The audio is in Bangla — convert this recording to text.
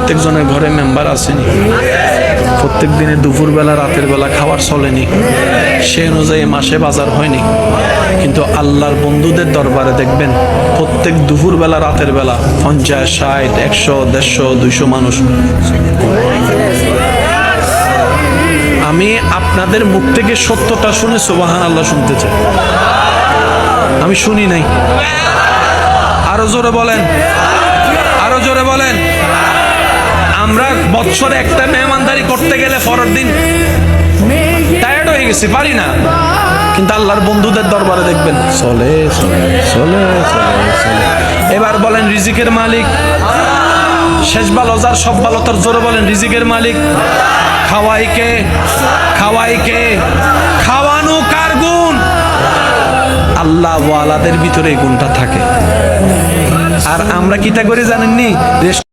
প্রত্যেকজনের ঘরে মেম্বার আসেনি, প্রত্যেক দিনে দুপুরবেলা রাতের বেলা খাবার চলেনি, সে অনুযায়ী মাসে বাজার হয়নি। কিন্তু আল্লাহর বন্ধুদের দরবারে দেখবেন প্রত্যেক দুপুরবেলা রাতের বেলা 50, 60, 100, 150, 200 মানুষ। আমি আপনাদের মুখ থেকে সত্যটা শুনে সুবহানাল্লাহ শুনতে চাই। আমি শুনি নাই। আরো জোরে বলেন, আরো জোরে বলেন। আমরা বছরে একটা মেহমানদারি করতে গেলে পরের দিন টায়ার্ড হয়ে গেছি, পারি না। কিন্তু আল্লাহর বন্ধুদের দরবারে দেখবেন চলে চলে চলে চলে চলে। এবার বলেন রিজিকের মালিক, শেষ ভালো যার সব ভালো তার, জোরে বলেন রিজিকের মালিক। খাওয়াই কে? খাওয়াই কে? খাওয়ানো কার গুণ? আল্লাহ ওয়ালাদের ভিতরে এই গুণটা থাকে। আর আমরা কিটা করে জানেননি?